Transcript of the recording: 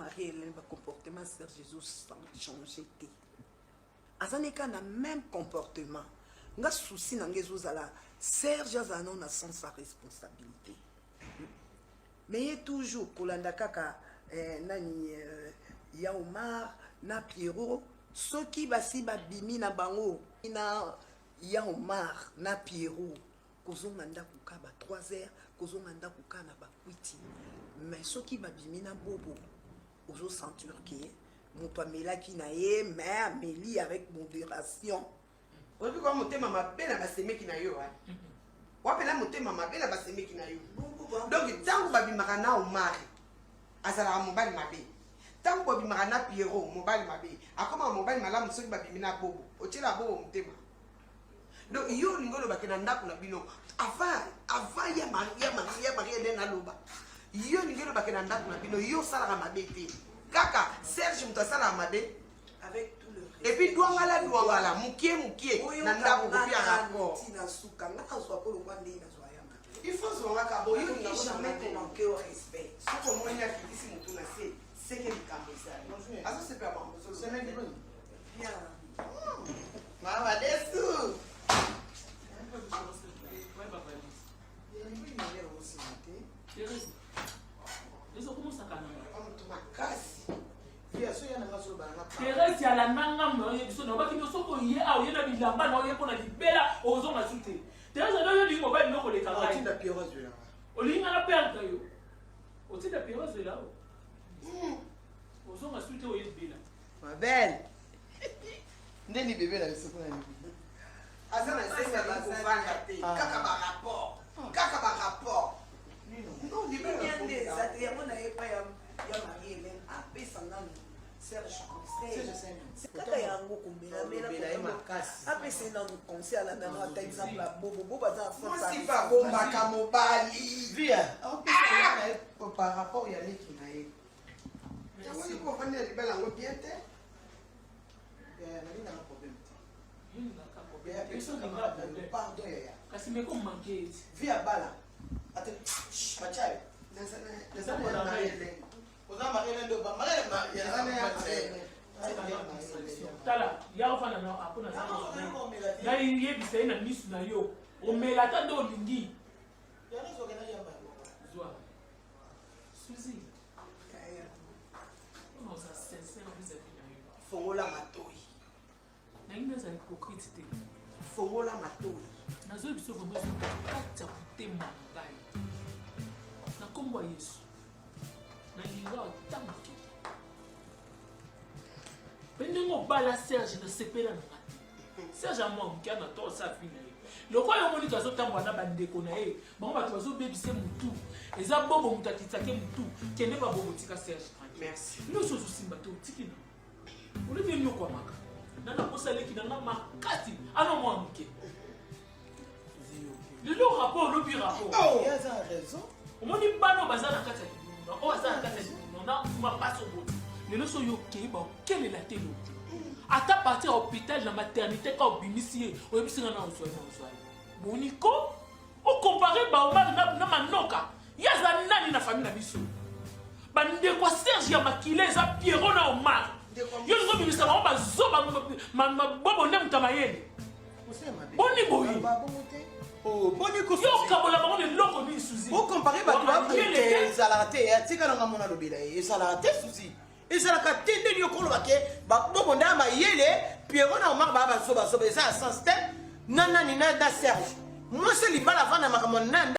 Marie-Hélène, le comportement de Serge Jésus sans changer. Azaneka na même comportement. Nga souci na ngezozala Serge Azano na sans sa responsabilité. Mais toujours kolanda kaka nani ya Omar na Pierrot soki basi babimi na bango na ya Omar na Pierrot kozonga ndako ka ba 3 heures kozonga ndako ka na ba 8 mais soki babimi na bobo ozo sentir que moto amelaki na ye mais ameli avec modération. Obi kwa motema mabe na basemeki na yo wapela motema mabe na basemeki na yo. Donc tango babimaka na Omar azala mobali mabe tango babimaka na Pierrot mobali mabe akoma mobali malamu soki babimi na bobo otela bobo motema. Donc yo lingolo bakena ndako na bino avant ya Marie-Hélène na loba yo lingolo bakena ndako na bino yo sala mabe te kaka Serge mutasala mabe avec tout le reste. Et puis douangala mukie na ndako kopia rapport tina suka ngaka zwa ko longwa ndi na zwa yama. il faut zonga kabo yo Yo jamais te manquer au respect. soko monya kitisi mutu na c'est que likambisa aso c'est pas bon c'est même Bien. mama desu Thérèse ya la nanga moye biso na baki biso ko ye a oyena bilamba na oye pona libela ozonga sute. Thérèse na yo dingo ba ndoko le kanga. Otinda Pierrot là. Olinga na perte yo. Otinda Pierrot là. Ozonga sute oye bila. Ma belle. Ndeni bébé la biso kuna ni. Azana senga bakuvanga te. Kaka ba rapport. Kaka ba rapport. Non, il y a des ateliers, on n'avait pas Marie-Hélène, apesa nanu Serge conseil. C'est kaka yango kombela apesa nanu conseil ala nanu ata exemple la bobo baza Moi si pas bomba kamobali. Via. Par rapport ya leki na ye. Yango ni ko fanya libela ngo bien te. Ya na nina problème. Pardon ya. Kasi me ko manquer. Via bala. Ate machai. Nazana Marie-Hélène. Oza Marie-Hélène do ba Marie-Hélène ya Tala, ya ofana na akuna sana. Na ye bisai na misu na yo. Omela ta do lingi. ya na zo kana yamba. Zwa. Suzy. On sa sincère vis-à-vis na yo. Fongola matoi. Na ina za hypocrite te. Fongola matoi. Nazo biso vraiment kata kutema ngai. Na kombo ya Yesu. Na liwa tanki. Pendengo bala Serge na sepela na ngati. Serge a moi mkia na to sa fina ye. Lokwa yo moni kazo tambo na bandeko na ye. Bango bato bazo bebise mutu. Eza bobo mutatitake mutu. Kende ba bobo tika Serge. Merci. Nous sommes aussi bateau tikina. On est bien kwa maka. Nana posaleki na makati. Ano moi mke. Le rapport, le pire rapport. Oh, il y a raison. On m'a dit bano bazana kata kibuno. O bazana kata kibuno. Na kuma paso bote. Le leso yo keba quelle est la télé. Ata partir à l'hôpital la maternité ka obimisier. O ebisinga na oswa na oswa. Moniko o comparer ba Omar na manoka. Yaza nani na famille na biso. Bande kwa Serge ya makile za Pierrot na Omar. Yo ngo bimisa ba bazoba ma bobo ndem tamayele. Boni boyi. Oh, boni ko yo kabola bango le loko ni Suzy. Vous comparez bato ba te zalate ya tika na ngamona lobila e zalate Suzy. E zalaka tende ni okolo bake ba bobo ndama yele Pierrot na Omar ba ba soba eza sans step nana ni na da Serge. Moi c'est libala vana makamona